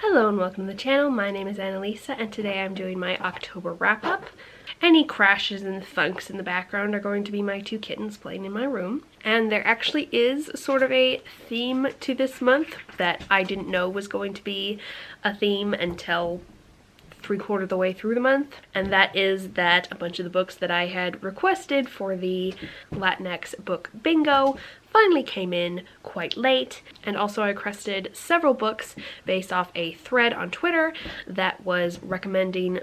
Hello and welcome to the channel. My name is Annalisa and today I'm doing my October wrap-up. Any crashes and thunks in the background are going to be my two kittens playing in my room. And there actually is sort of a theme to this month that I didn't know was going to be a theme until 3/4 of the way through the month, and that is that a bunch of the books that I had requested for the Latinx book bingo finally came in quite late. And also I requested several books based off a thread on Twitter that was recommending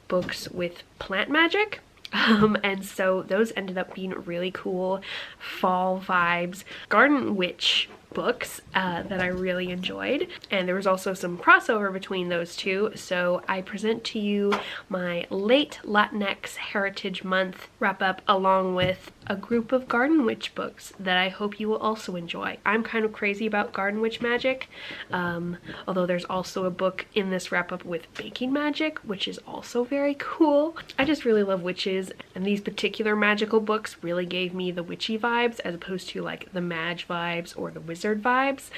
books with plant magic. And so those ended up being really cool fall vibes garden witch books that I really enjoyed, and there was also some crossover between those two, so I present to you my late Latinx Heritage Month wrap up along with a group of garden witch books that I hope you will also enjoy. I'm kind of crazy about garden witch magic, although there's also a book in this wrap up with baking magic, which is also very cool. I just really love witches, and these particular magical books really gave me the witchy vibes as opposed to like the mage vibes or the wizard vibes.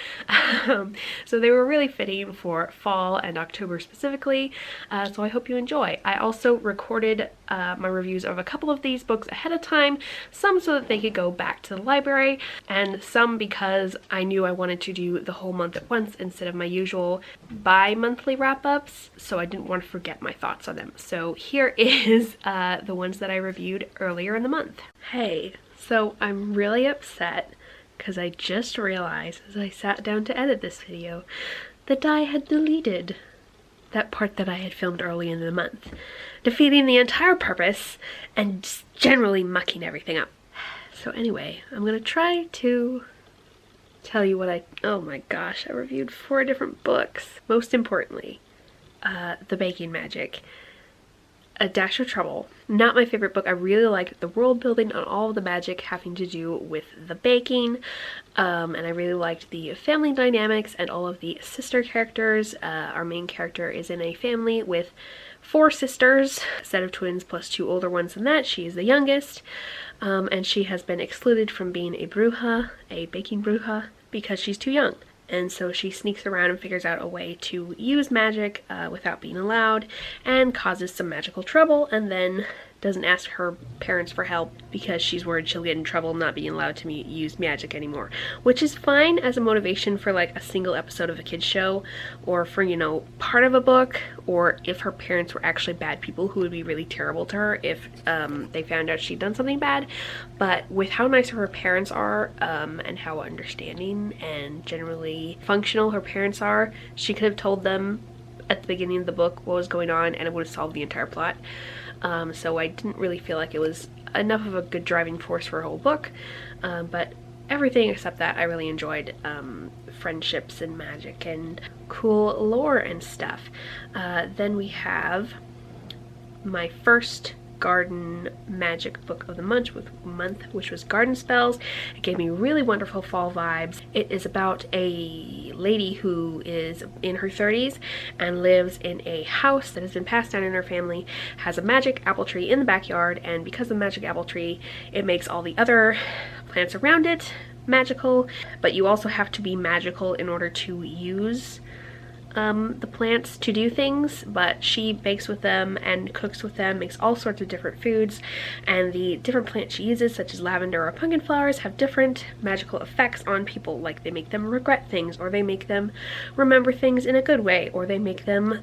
So they were really fitting for fall and October specifically, so I hope you enjoy. I also recorded my reviews of a couple of these books ahead of time, some so that they could go back to the library, and some because I knew I wanted to do the whole month at once instead of my usual bi-monthly wrap-ups, so I didn't want to forget my thoughts on them. So here is the ones that I reviewed earlier in the month. Hey, so I'm really upset because I just realized as I sat down to edit this video that I had deleted that part that I had filmed early in the month, defeating the entire purpose and just generally mucking everything up. So anyway, I'm gonna try to tell you what oh my gosh, I reviewed 4 different books. Most importantly, The Baking Magic, A Dash of Trouble. Not my favorite book. I really like the world building on all of the magic having to do with the baking, and I really liked the family dynamics and all of the sister characters. Our main character is in a family with 4 sisters, a set of twins plus 2 older ones than that. She is the youngest, and she has been excluded from being a bruja, a baking bruja, because she's too young. And so she sneaks around and figures out a way to use magic without being allowed, and causes some magical trouble, and then doesn't ask her parents for help because she's worried she'll get in trouble not being allowed to use magic anymore. Which is fine as a motivation for like a single episode of a kid's show, or for, you know, part of a book, or if her parents were actually bad people who would be really terrible to her if they found out she'd done something bad. But with how nice her parents are, and how understanding and generally functional her parents are, she could have told them at the beginning of the book what was going on and it would have solved the entire plot. So I didn't really feel like it was enough of a good driving force for a whole book, but everything except that I really enjoyed. Friendships and magic and cool lore and stuff. Then we have my first garden magic book of the month, which was Garden Spells. It gave me really wonderful fall vibes. It is about a lady who is in her 30s and lives in a house that has been passed down in her family, has a magic apple tree in the backyard, and because of the magic apple tree, it makes all the other plants around it magical, but you also have to be magical in order to use the plants to do things. But she bakes with them and cooks with them, makes all sorts of different foods, and the different plants she uses, such as lavender or pumpkin flowers, have different magical effects on people. Like they make them regret things, or they make them remember things in a good way, or they make them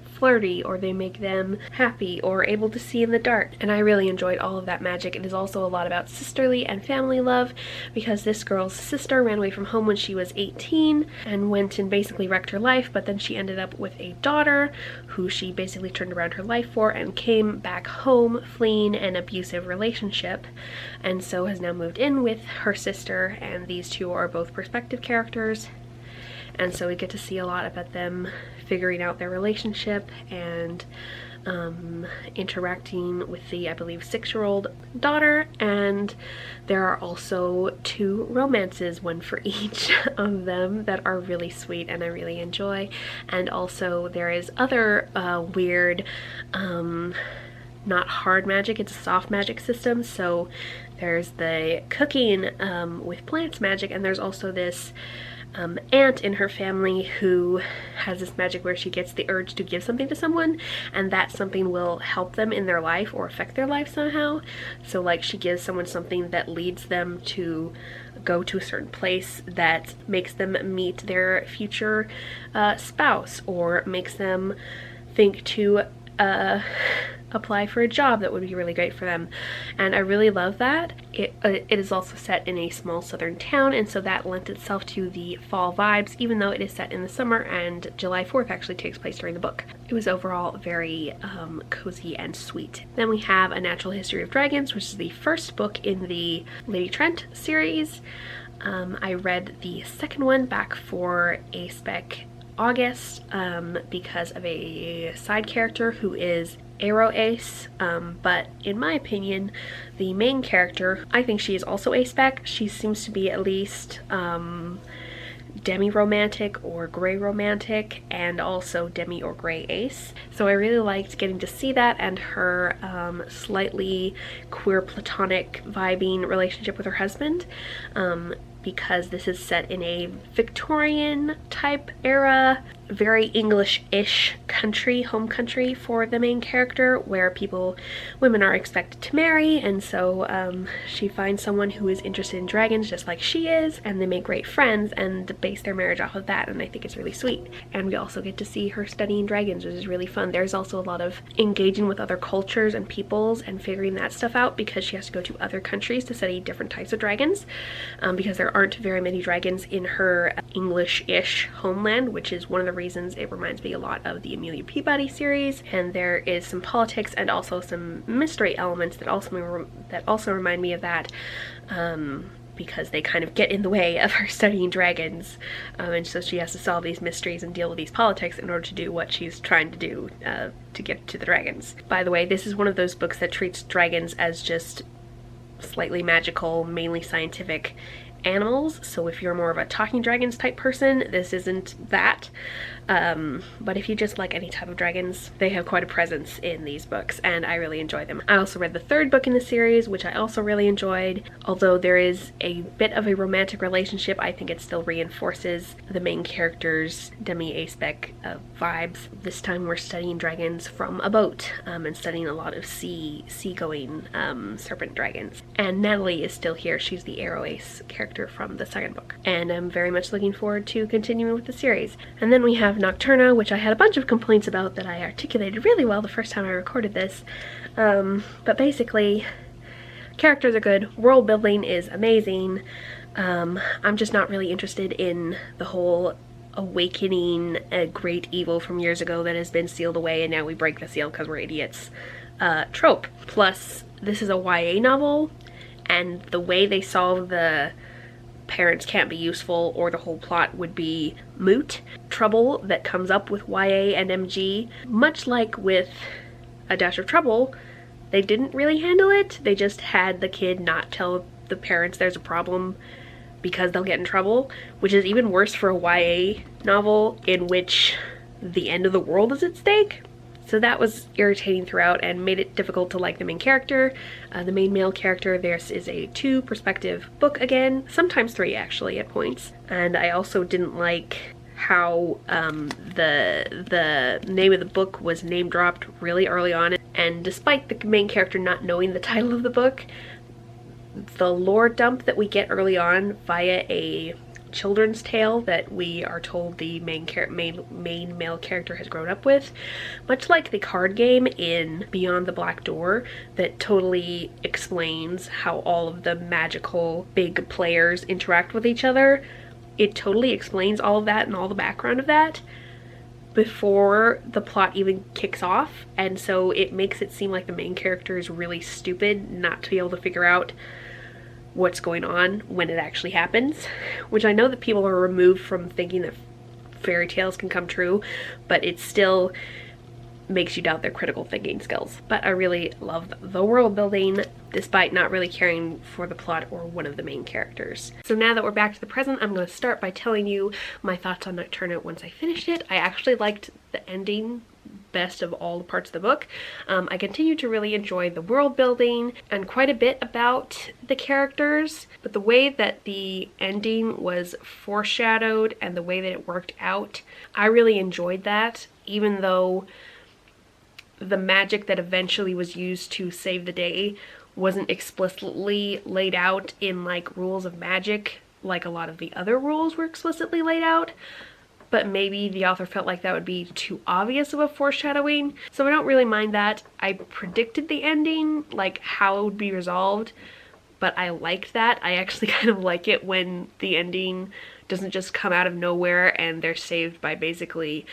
flirty, or they make them happy or able to see in the dark. And I really enjoyed all of that magic. It is also a lot about sisterly and family love, because this girl's sister ran away from home when she was 18 and went and basically wrecked her life, but then she ended up with a daughter who she basically turned around her life for, and came back home fleeing an abusive relationship, and so has now moved in with her sister, and these two are both perspective characters. And so we get to see a lot about them figuring out their relationship and interacting with the, I believe, 6-year-old daughter. And there are also 2 romances, one for each of them, that are really sweet and I really enjoy. And also there is other weird, not hard magic, it's a soft magic system. So there's the cooking with plants magic, and there's also this aunt in her family who has this magic where she gets the urge to give something to someone, and that something will help them in their life or affect their life somehow. So like she gives someone something that leads them to go to a certain place that makes them meet their future spouse, or makes them think to apply for a job that would be really great for them. And I really love that. It is also set in a small southern town, and so that lent itself to the fall vibes, even though it is set in the summer, and July 4th actually takes place during the book. It was overall very cozy and sweet. Then we have A Natural History of Dragons, which is the first book in the Lady Trent series. I read the second one back for a spec August because of a side character who is Arrow Ace, but in my opinion the main character, I think she is also a spec. She seems to be at least demi-romantic or gray romantic, and also demi or gray ace. So I really liked getting to see that, and her slightly queer platonic vibing relationship with her husband, because this is set in a Victorian type era, very English-ish country, home country for the main character, where women are expected to marry, and so she finds someone who is interested in dragons just like she is, and they make great friends and base their marriage off of that, and I think it's really sweet. And we also get to see her studying dragons, which is really fun. There's also a lot of engaging with other cultures and peoples and figuring that stuff out, because she has to go to other countries to study different types of dragons, because there aren't very many dragons in her English-ish homeland, which is one of the reasons it reminds me a lot of the Amelia Peabody series. And there is some politics and also some mystery elements that also remind me of that, because they kind of get in the way of her studying dragons, and so she has to solve these mysteries and deal with these politics in order to do what she's trying to do to get to the dragons. By the way, this is one of those books that treats dragons as just slightly magical, mainly scientific animals, so if you're more of a talking dragons type person, this isn't that. But if you just like any type of dragons, they have quite a presence in these books, and I really enjoy them. I also read the third book in the series, which I also really enjoyed. Although there is a bit of a romantic relationship, I think it still reinforces the main character's demi-aspec vibes. This time we're studying dragons from a boat, and studying a lot of seagoing serpent dragons. And Natalie is still here. She's the Arrow Ace character from the second book, and I'm very much looking forward to continuing with the series. And then we have Nocturna, which I had a bunch of complaints about that I articulated really well the first time I recorded this, but basically characters are good, world building is amazing. I'm just not really interested in the whole awakening a great evil from years ago that has been sealed away and now we break the seal because we're idiots trope. Plus, this is a YA novel, and the way they solve the parents can't be useful or the whole plot would be moot trouble that comes up with YA and MG, much like with A Dash of Trouble, they didn't really handle it. They just had the kid not tell the parents there's a problem because they'll get in trouble, which is even worse for a YA novel in which the end of the world is at stake. So that was irritating throughout and made it difficult to like the main character. The main male character, this is a 2-perspective book again, sometimes 3 actually at points. And I also didn't like how the name of the book was name dropped really early on. And despite the main character not knowing the title of the book, the lore dump that we get early on via a children's tale that we are told the main male character has grown up with, much like the card game in Beyond the Black Door, that totally explains how all of the magical big players interact with each other. It totally explains all of that and all the background of that before the plot even kicks off, and so it makes it seem like the main character is really stupid not to be able to figure out what's going on when it actually happens, which I know that people are removed from thinking that fairy tales can come true, but it still makes you doubt their critical thinking skills. But I really love the world building despite not really caring for the plot or one of the main characters. So now that we're back to the present, I'm going to start by telling you my thoughts on Nocturna once I finished it. I actually liked the ending best of all the parts of the book. I continue to really enjoy the world building and quite a bit about the characters, but the way that the ending was foreshadowed and the way that it worked out, I really enjoyed that, even though the magic that eventually was used to save the day wasn't explicitly laid out in like rules of magic like a lot of the other rules were explicitly laid out. But maybe the author felt like that would be too obvious of a foreshadowing, so I don't really mind that. I predicted the ending, like how it would be resolved, but I liked that. I actually kind of like it when the ending doesn't just come out of nowhere and they're saved by basically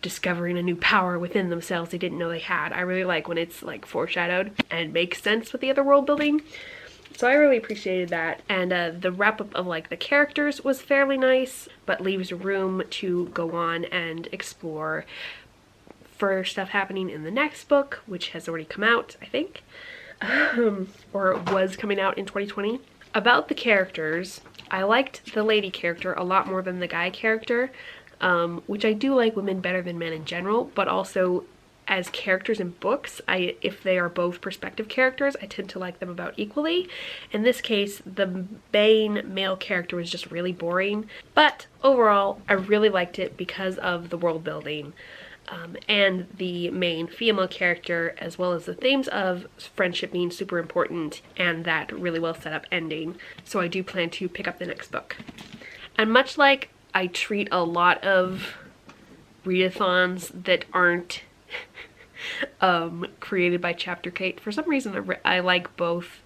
discovering a new power within themselves they didn't know they had. I really like when it's like foreshadowed and makes sense with the other world building. So I really appreciated that, and the wrap-up of like the characters was fairly nice, but leaves room to go on and explore further stuff happening in the next book, which has already come out, I think, or was coming out in 2020. About the characters, I liked the lady character a lot more than the guy character, which I do like women better than men in general, but also as characters in books, if they are both perspective characters, I tend to like them about equally. In this case, the main male character was just really boring, but overall, I really liked it because of the world building and the main female character, as well as the themes of friendship being super important and that really well set up ending. So I do plan to pick up the next book. And much like I treat a lot of readathons that aren't created by Chapter Kate, for some reason I like both.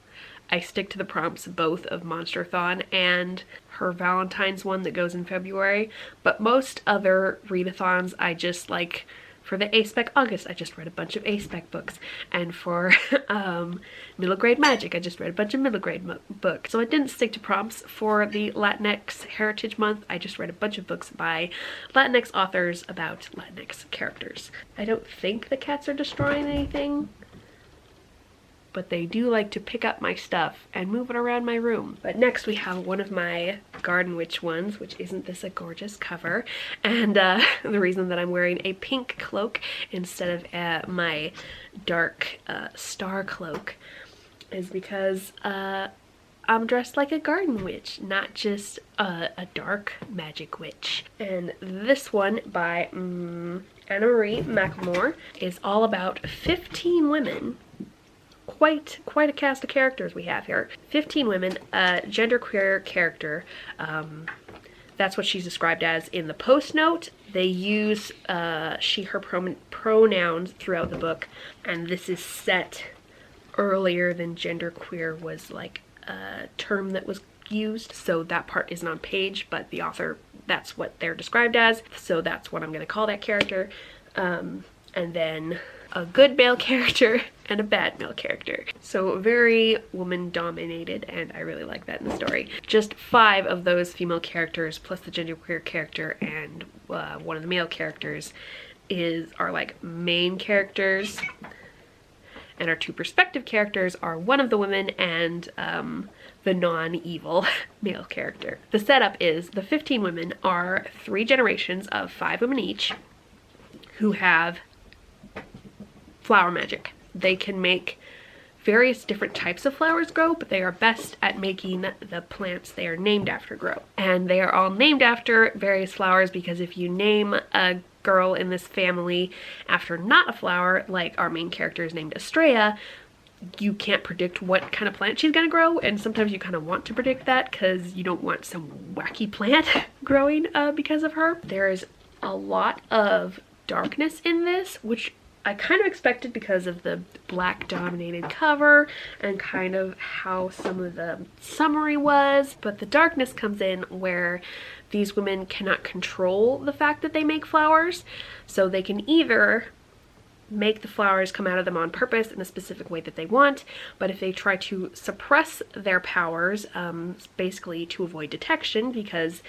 I stick to the prompts both of Monsterthon and her Valentine's one that goes in February, but most other readathons I just like. For the A-Spec August, I just read a bunch of A-Spec books, and for middle grade magic, I just read a bunch of middle grade books. So I didn't stick to prompts. For the Latinx Heritage Month, I just read a bunch of books by Latinx authors about Latinx characters. I don't think the cats are destroying anything, but they do like to pick up my stuff and move it around my room. But next we have one of my Garden Witch ones, which isn't this a gorgeous cover, and the reason that I'm wearing a pink cloak instead of my dark star cloak is because I'm dressed like a garden witch, not just a dark magic witch. And this one by Anna Marie McLemore is all about 15 women. Quite a cast of characters we have here. 15 women, genderqueer character. That's what she's described as in the post note. They use she, her pronouns throughout the book, and this is set earlier than genderqueer was like a term that was used, so that part isn't on page, but the author, that's what they're described as, so that's what I'm going to call that character. And then a good male character and a bad male character. So very woman dominated, and I really like that in the story. Just 5 of those female characters plus the genderqueer character and one of the male characters are like main characters, and our 2 perspective characters are one of the women and the non-evil male character. The setup is the 15 women are 3 generations of 5 women each who have flower magic. They can make various different types of flowers grow, but they are best at making the plants they are named after grow. And they are all named after various flowers, because if you name a girl in this family after not a flower, like our main character is named Estrella, you can't predict what kind of plant she's gonna grow, and sometimes you kind of want to predict that because you don't want some wacky plant growing because of her. There is a lot of darkness in this, which I kind of expected because of the black dominated cover and kind of how some of the summary was, but the darkness comes in where these women cannot control the fact that they make flowers, so they can either make the flowers come out of them on purpose in a specific way that they want, but if they try to suppress their powers, basically to avoid detection, because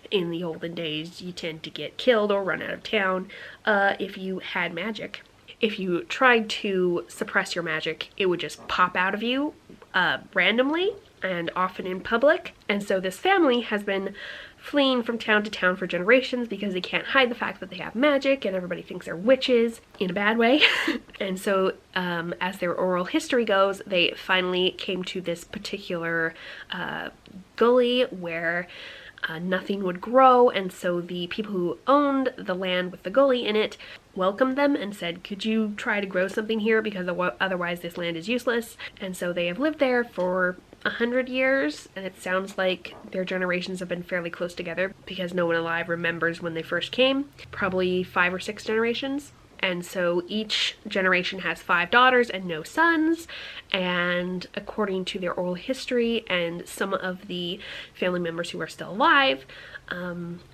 in the olden days you tend to get killed or run out of town if you had magic. If you tried to suppress your magic, it would just pop out of you randomly and often in public. And so this family has been fleeing from town to town for generations because they can't hide the fact that they have magic and everybody thinks they're witches in a bad way. And so as their oral history goes, they finally came to this particular gully where nothing would grow, and so the people who owned the land with the gully in it welcomed them and said, could you try to grow something here, because otherwise this land is useless. And so they have lived there for 100 years, and it sounds like their generations have been fairly close together because no one alive remembers when they first came, probably 5 or 6 generations. And so each generation has 5 daughters and no sons, and according to their oral history and some of the family members who are still alive,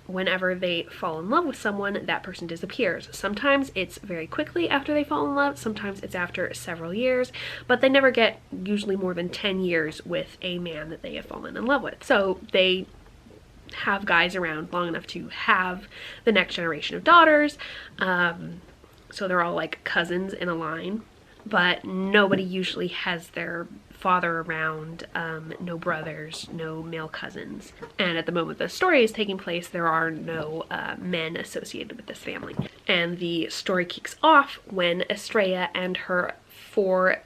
whenever they fall in love with someone, that person disappears. Sometimes it's very quickly after they fall in love, sometimes it's after several years, but they never get usually more than 10 years with a man that they have fallen in love with. So they have guys around long enough to have the next generation of daughters. So they're all like cousins in a line, but nobody usually has their father around, no brothers, no male cousins. And at the moment the story is taking place, there are no men associated with this family. And the story kicks off when Estrella and her 4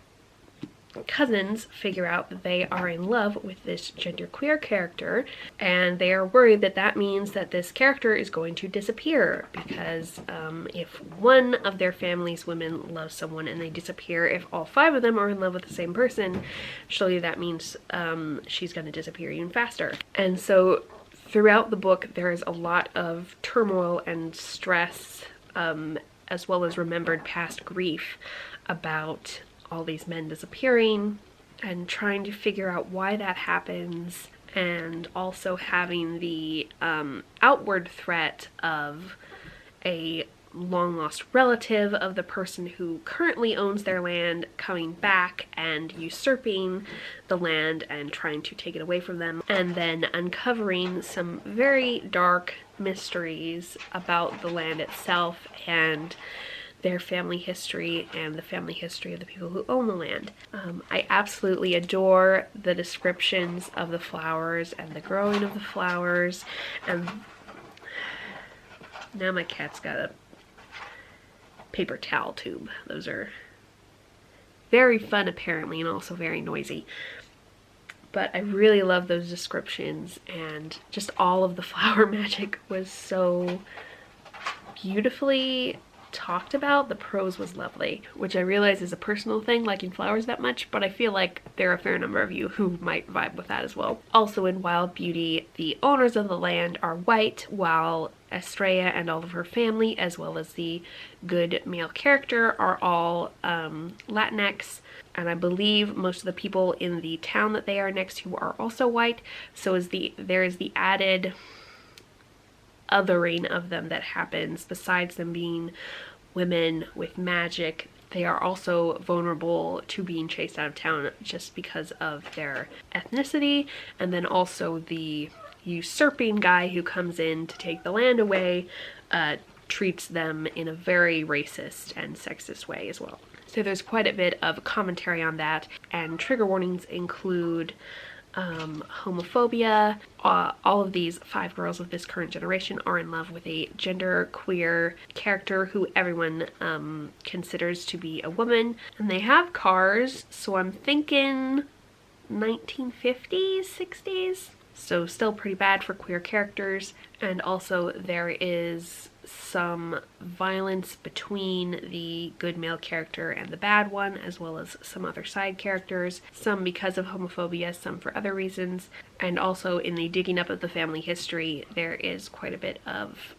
cousins figure out that they are in love with this genderqueer character, and they are worried that that means that this character is going to disappear, because if one of their family's women loves someone and they disappear, if all 5 of them are in love with the same person, surely that means she's going to disappear even faster. And so throughout the book there is a lot of turmoil and stress, as well as remembered past grief about all these men disappearing and trying to figure out why that happens, and also having the outward threat of a long lost relative of the person who currently owns their land coming back and usurping the land and trying to take it away from them, and then uncovering some very dark mysteries about the land itself and their family history and the family history of the people who own the land. I absolutely adore the descriptions of the flowers and the growing of the flowers, and now my cat's got a paper towel tube. Those are very fun apparently, and also very noisy. But I really love those descriptions, and just all of the flower magic was so beautifully talked about. The prose was lovely, which I realize is a personal thing, liking flowers that much, but I feel like there are a fair number of you who might vibe with that as well. Also in Wild Beauty, the owners of the land are white, while Estrella and all of her family, as well as the good male character, are all Latinx, and I believe most of the people in the town that they are next to are also white, so there is the added othering of them that happens. Besides them being women with magic, they are also vulnerable to being chased out of town just because of their ethnicity, and then also the usurping guy who comes in to take the land away treats them in a very racist and sexist way as well. So there's quite a bit of commentary on that, and trigger warnings include homophobia. All of these 5 girls of this current generation are in love with a genderqueer character who everyone considers to be a woman, and they have cars, so I'm thinking 1950s, 60s, so still pretty bad for queer characters. And also there is some violence between the good male character and the bad one, as well as some other side characters, some because of homophobia, some for other reasons. And also in the digging up of the family history, there is quite a bit of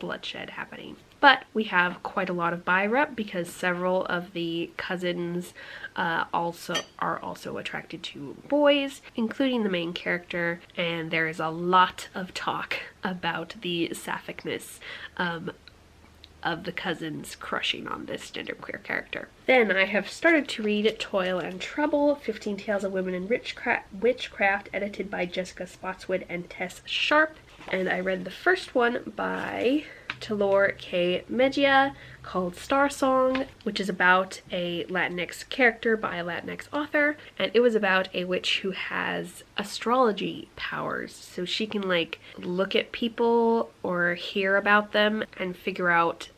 bloodshed happening. But we have quite a lot of bi-rep because several of the cousins are also attracted to boys, including the main character, and there is a lot of talk about the sapphicness of the cousins crushing on this genderqueer character. Then I have started to read Toil and Trouble, 15 Tales of Women in Witchcraft, edited by Jessica Spotswood and Tess Sharp, and I read the first one by Talor K. Media called Star Song, which is about a Latinx character by a Latinx author, and it was about a witch who has astrology powers. So she can like look at people or hear about them and figure out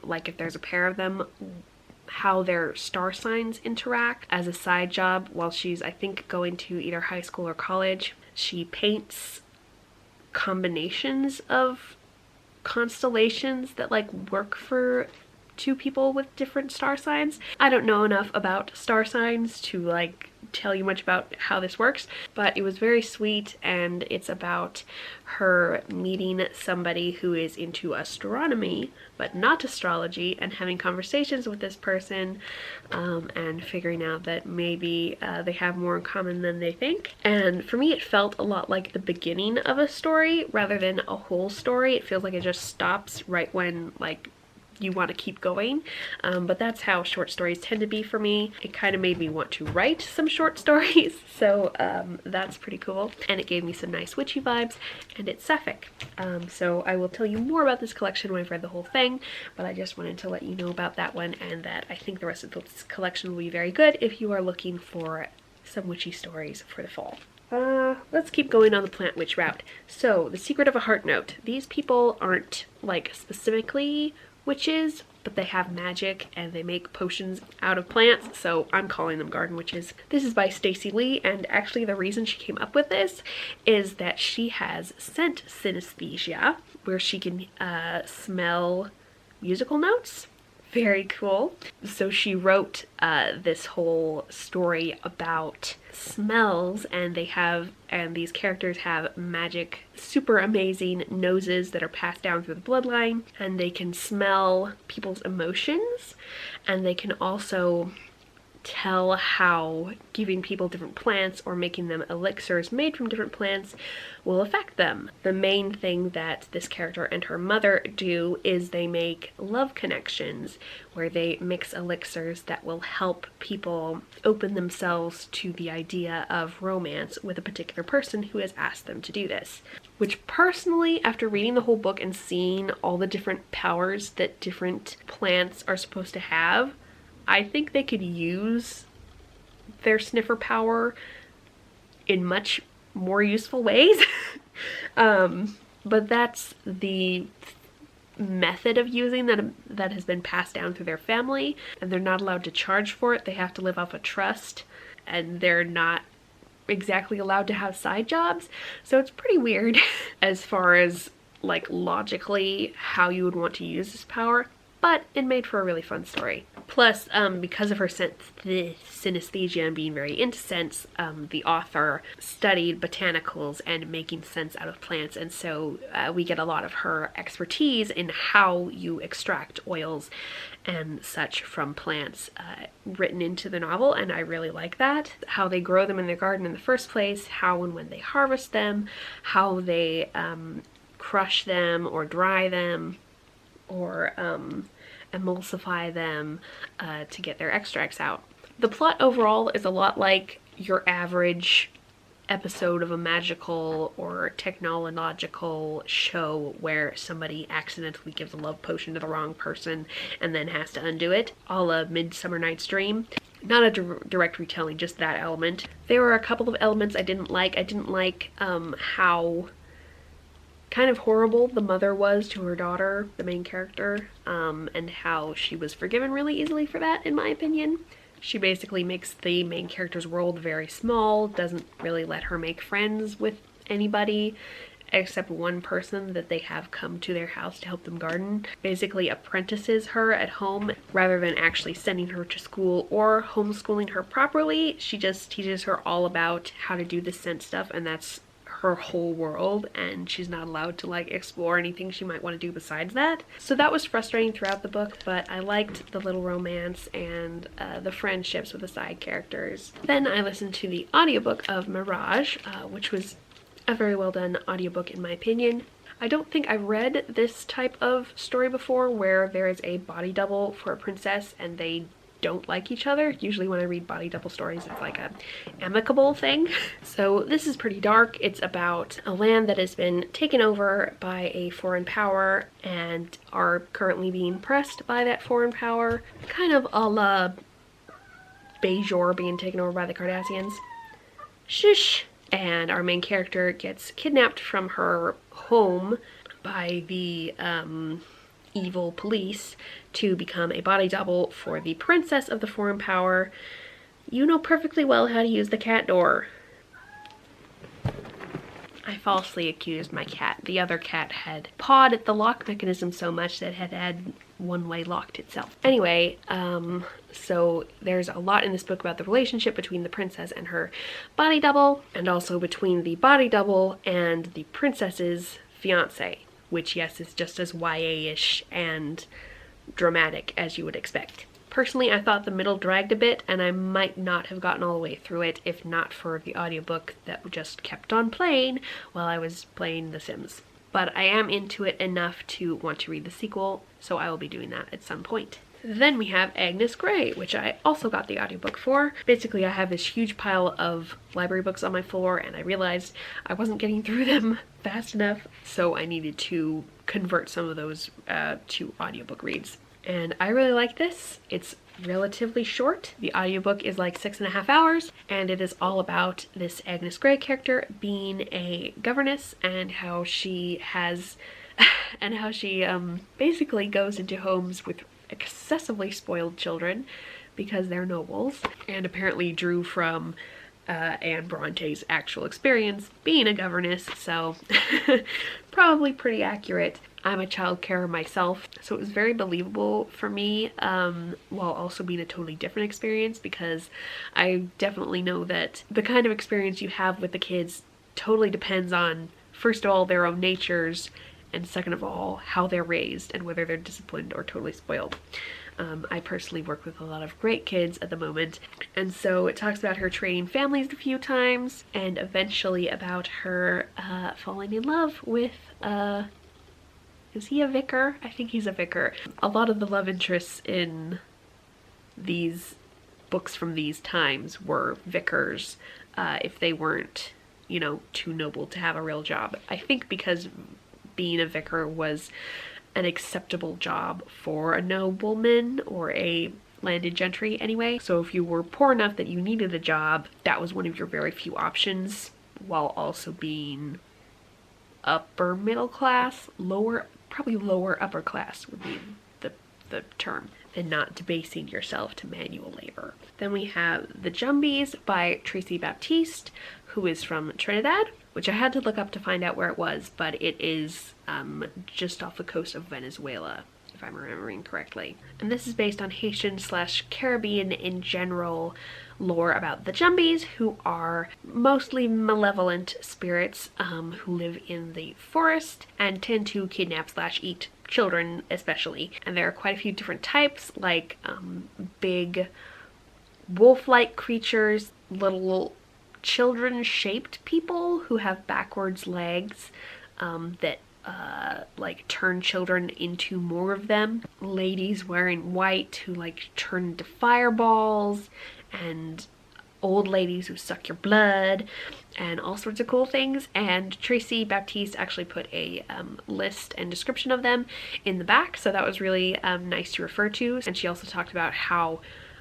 like if there's a pair of them, how their star signs interact. As a side job, while she's, I think, going to either high school or college, she paints combinations of constellations that like work for two people with different star signs. I don't know enough about star signs to like tell you much about how this works, but it was very sweet, and it's about her meeting somebody who is into astronomy but not astrology, and having conversations with this person and figuring out that maybe they have more in common than they think. And for me, it felt a lot like the beginning of a story rather than a whole story. It feels like it just stops right when like you want to keep going, but that's how short stories tend to be for me. It kind of made me want to write some short stories, so that's pretty cool, and it gave me some nice witchy vibes, and it's sapphic. So I will tell you more about this collection when I've read the whole thing, but I just wanted to let you know about that one, and that I think the rest of this collection will be very good if you are looking for some witchy stories for the fall. Let's keep going on the plant witch route. So, The Secret of a Heart Note. These people aren't like specifically witches, but they have magic and they make potions out of plants, so I'm calling them garden witches. This is by Stacey Lee, and actually the reason she came up with this is that she has scent synesthesia, where she can smell musical notes. Very cool. So she wrote this whole story about smells, and these characters have magic, super amazing noses that are passed down through the bloodline, and they can smell people's emotions, and they can also tell how giving people different plants or making them elixirs made from different plants will affect them. The main thing that this character and her mother do is they make love connections, where they mix elixirs that will help people open themselves to the idea of romance with a particular person who has asked them to do this. Which personally, after reading the whole book and seeing all the different powers that different plants are supposed to have, I think they could use their sniffer power in much more useful ways. But that's the method of using that has been passed down through their family, and they're not allowed to charge for it. They have to live off of trust, and they're not exactly allowed to have side jobs. So it's pretty weird as far as like logically how you would want to use this power. But it made for a really fun story. Plus, because of her synesthesia and being very into scents, the author studied botanicals and making scents out of plants, and so we get a lot of her expertise in how you extract oils and such from plants written into the novel, and I really like that. How they grow them in their garden in the first place, how and when they harvest them, how they crush them or dry them, or emulsify them to get their extracts out. The plot overall is a lot like your average episode of a magical or technological show where somebody accidentally gives a love potion to the wrong person and then has to undo it, a la Midsummer Night's Dream. Not a direct retelling, just that element. There were a couple of elements I didn't like. I didn't like how kind of horrible the mother was to her daughter, the main character, and how she was forgiven really easily for that, in my opinion. She basically makes the main character's world very small, doesn't really let her make friends with anybody except one person that they have come to their house to help them garden. Basically apprentices her at home rather than actually sending her to school or homeschooling her properly. She just teaches her all about how to do the scent stuff, and that's her whole world, and she's not allowed to like explore anything she might want to do besides that. So that was frustrating throughout the book, but I liked the little romance and the friendships with the side characters. Then I listened to the audiobook of Mirage, which was a very well done audiobook in my opinion. I don't think I've read this type of story before where there is a body double for a princess and they don't like each other. Usually when I read body double stories, it's like a amicable thing. So this is pretty dark. It's about a land that has been taken over by a foreign power and are currently being pressed by that foreign power. Kind of a la Bajor being taken over by the Cardassians. Shush! And our main character gets kidnapped from her home by the evil police to become a body double for the princess of the foreign power. You know perfectly well how to use the cat door. I falsely accused my cat. The other cat had pawed at the lock mechanism so much that it had one-way locked itself. Anyway, so there's a lot in this book about the relationship between the princess and her body double, and also between the body double and the princess's fiance, which, yes, is just as YA-ish and dramatic as you would expect. Personally, I thought the middle dragged a bit, and I might not have gotten all the way through it if not for the audiobook that just kept on playing while I was playing The Sims. But I am into it enough to want to read the sequel, so I will be doing that at some point. Then we have Agnes Grey, which I also got the audiobook for. Basically, I have this huge pile of library books on my floor, and I realized I wasn't getting through them fast enough, so I needed to convert some of those to audiobook reads. And I really like this. It's relatively short. The audiobook is like 6.5 hours, and it is all about this Agnes Grey character being a governess and how she has basically goes into homes with excessively spoiled children because they're nobles, and apparently drew from Anne Bronte's actual experience being a governess, so probably pretty accurate. I'm a child carer myself, so it was very believable for me, while also being a totally different experience, because I definitely know that the kind of experience you have with the kids totally depends on, first of all, their own natures, and second of all, how they're raised and whether they're disciplined or totally spoiled. I personally work with a lot of great kids at the moment, and so it talks about her training families a few times, and eventually about her falling in love with is he a vicar? I think he's a vicar. A lot of the love interests in these books from these times were vicars, if they weren't, you know, too noble to have a real job. I think because being a vicar was an acceptable job for a nobleman or a landed gentry anyway. So if you were poor enough that you needed a job, that was one of your very few options, while also being upper middle class, probably lower upper class would be the term, and not debasing yourself to manual labor. Then we have The Jumbies by Tracey Baptiste, who is from Trinidad, which I had to look up to find out where it was, but it is just off the coast of Venezuela, if I'm remembering correctly. And this is based on Haitian/Caribbean in general lore about the Jumbies, who are mostly malevolent spirits who live in the forest and tend to kidnap/eat children especially. And there are quite a few different types, like big wolf-like creatures, little children-shaped people who have backwards legs that like turn children into more of them, ladies wearing white who like turn into fireballs, and old ladies who suck your blood, and all sorts of cool things. And Tracey Baptiste actually put a list and description of them in the back, so that was really nice to refer to. And she also talked about how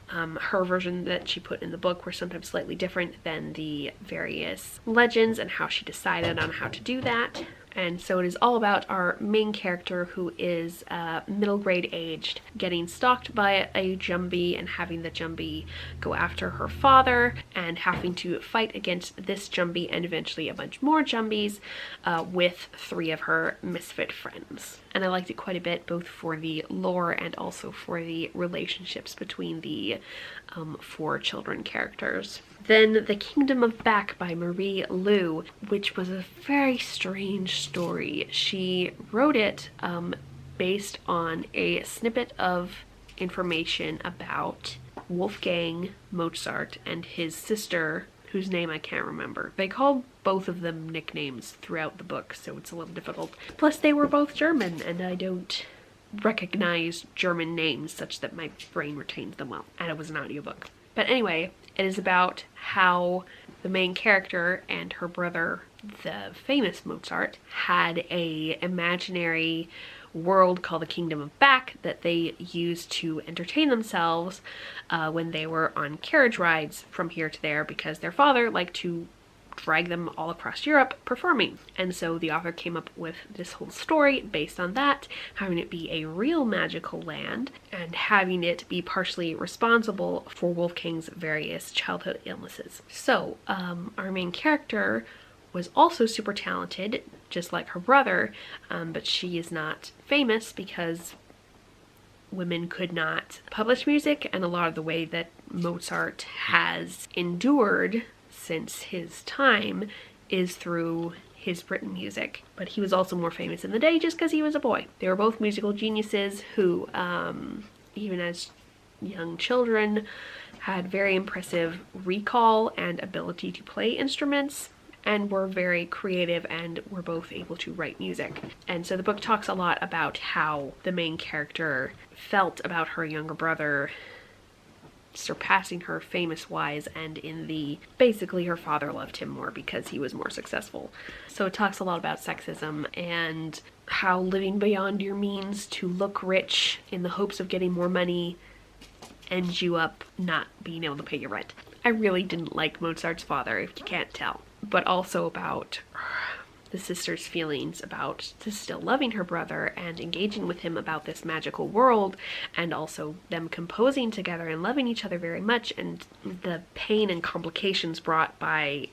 her version that she put in the book were sometimes slightly different than the various legends, and how she decided on how to do that. And so it is all about our main character, who is middle grade aged, getting stalked by a Jumbie and having the Jumbie go after her father, and having to fight against this Jumbie and eventually a bunch more Jumbies with 3 of her misfit friends. And I liked it quite a bit, both for the lore and also for the relationships between the 4 children characters. Then The Kingdom of Beck by Marie Lu, which was a very strange story. She wrote it based on a snippet of information about Wolfgang Mozart and his sister, whose name I can't remember. They called both of them nicknames throughout the book, so it's a little difficult. Plus they were both German, and I don't recognize German names such that my brain retains them well. And it was an audiobook. But anyway, it is about how the main character and her brother, the famous Mozart, had a imaginary world called the Kingdom of Beck that they used to entertain themselves when they were on carriage rides from here to there, because their father liked to drag them all across Europe performing. And so the author came up with this whole story based on that, having it be a real magical land and having it be partially responsible for Wolfgang's various childhood illnesses. So our main character was also super talented, just like her brother, but she is not famous because women could not publish music, and a lot of the way that Mozart has endured since his time is through his written music. But he was also more famous in the day just because he was a boy. They were both musical geniuses who, even as young children, had very impressive recall and ability to play instruments, and were very creative and were both able to write music. And so the book talks a lot about how the main character felt about her younger brother surpassing her famous-wise, and in the basically her father loved him more because he was more successful. So it talks a lot about sexism and how living beyond your means to look rich in the hopes of getting more money ends you up not being able to pay your rent. I really didn't like Mozart's father, if you can't tell. But also about the sister's feelings about still loving her brother and engaging with him about this magical world, and also them composing together and loving each other very much, and the pain and complications brought by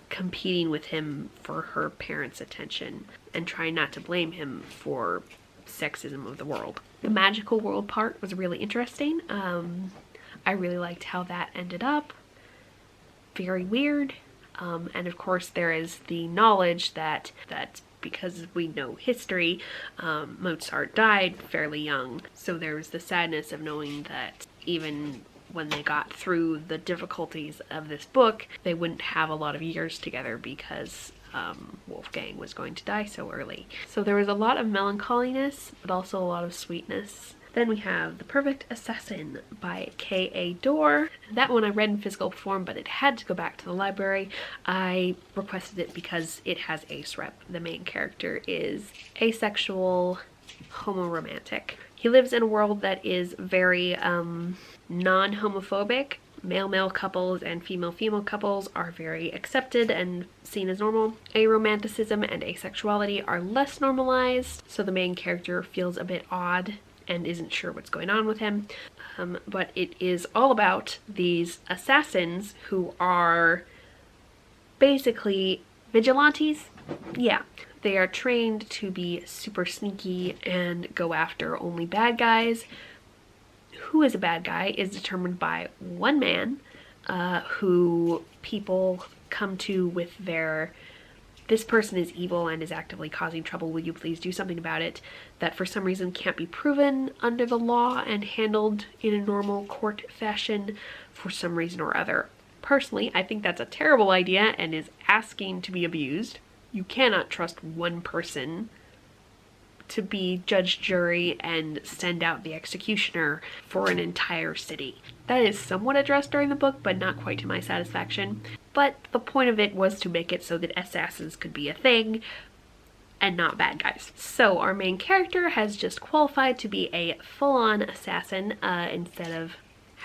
competing with him for her parents' attention and trying not to blame him for sexism of the world. The magical world part was really interesting. I really liked how that ended up. Very weird. And of course there is the knowledge that because we know history, Mozart died fairly young. So there was the sadness of knowing that even when they got through the difficulties of this book, they wouldn't have a lot of years together because Wolfgang was going to die so early. So there was a lot of melancholiness, but also a lot of sweetness. Then we have The Perfect Assassin by K.A. Doore. That one I read in physical form, but it had to go back to the library. I requested it because it has ace rep. The main character is asexual, homo-romantic. He lives in a world that is very non-homophobic. Male-male couples and female-female couples are very accepted and seen as normal. Aromanticism and asexuality are less normalized, so the main character feels a bit odd and isn't sure what's going on with him. But it is all about these assassins who are basically vigilantes. Yeah. They are trained to be super sneaky and go after only bad guys. Who is a bad guy is determined by one man who people come to with their "this person is evil and is actively causing trouble, will you please do something about it," that for some reason can't be proven under the law and handled in a normal court fashion for some reason or other. Personally, I think that's a terrible idea and is asking to be abused. You cannot trust one person to be judge, jury, and send out the executioner for an entire city. That is somewhat addressed during the book, but not quite to my satisfaction. But the point of it was to make it so that assassins could be a thing and not bad guys. So our main character has just qualified to be a full-on assassin instead of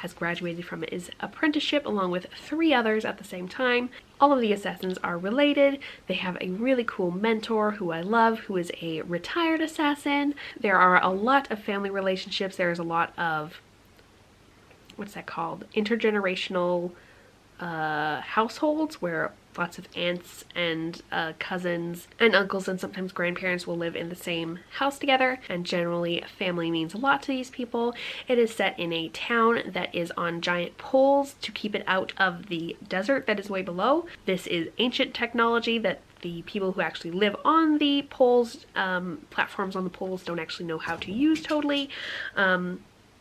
has graduated from his apprenticeship along with 3 others at the same time. All of the assassins are related. They have a really cool mentor who I love, who is a retired assassin. There are a lot of family relationships. There's a lot of, what's that called? Intergenerational households where lots of aunts and cousins and uncles and sometimes grandparents will live in the same house together, and generally family means a lot to these people. It is set in a town that is on giant poles to keep it out of the desert that is way below. This is ancient technology that the people who actually live on the poles, platforms on the poles, don't actually know how to use totally.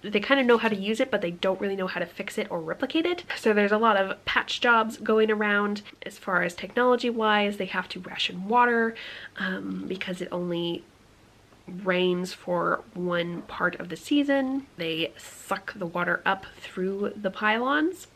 They kind of know how to use it, but they don't really know how to fix it or replicate it. So there's a lot of patch jobs going around. As far as technology wise, they have to ration water because it only rains for one part of the season. They suck the water up through the pylons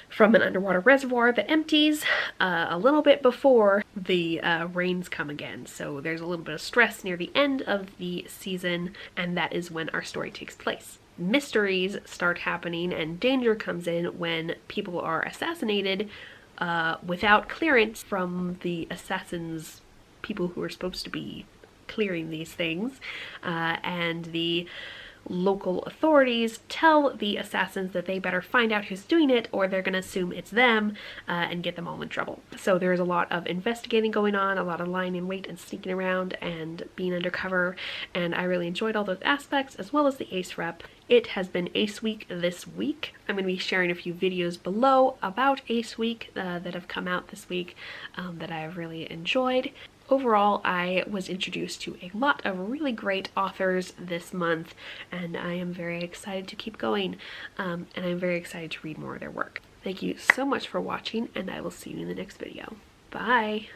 from an underwater reservoir that empties a little bit before the rains come again. So there's a little bit of stress near the end of the season, and that is when our story takes place. Mysteries start happening and danger comes in when people are assassinated without clearance from the assassins, people who are supposed to be clearing these things, and the local authorities tell the assassins that they better find out who's doing it or they're going to assume it's them and get them all in trouble. So there's a lot of investigating going on, a lot of lying in wait and sneaking around and being undercover, and I really enjoyed all those aspects as well as the Ace rep. It has been Ace Week this week. I'm going to be sharing a few videos below about Ace Week that have come out this week that I've really enjoyed. Overall, I was introduced to a lot of really great authors this month, and I am very excited to keep going, and I'm very excited to read more of their work. Thank you so much for watching, and I will see you in the next video. Bye!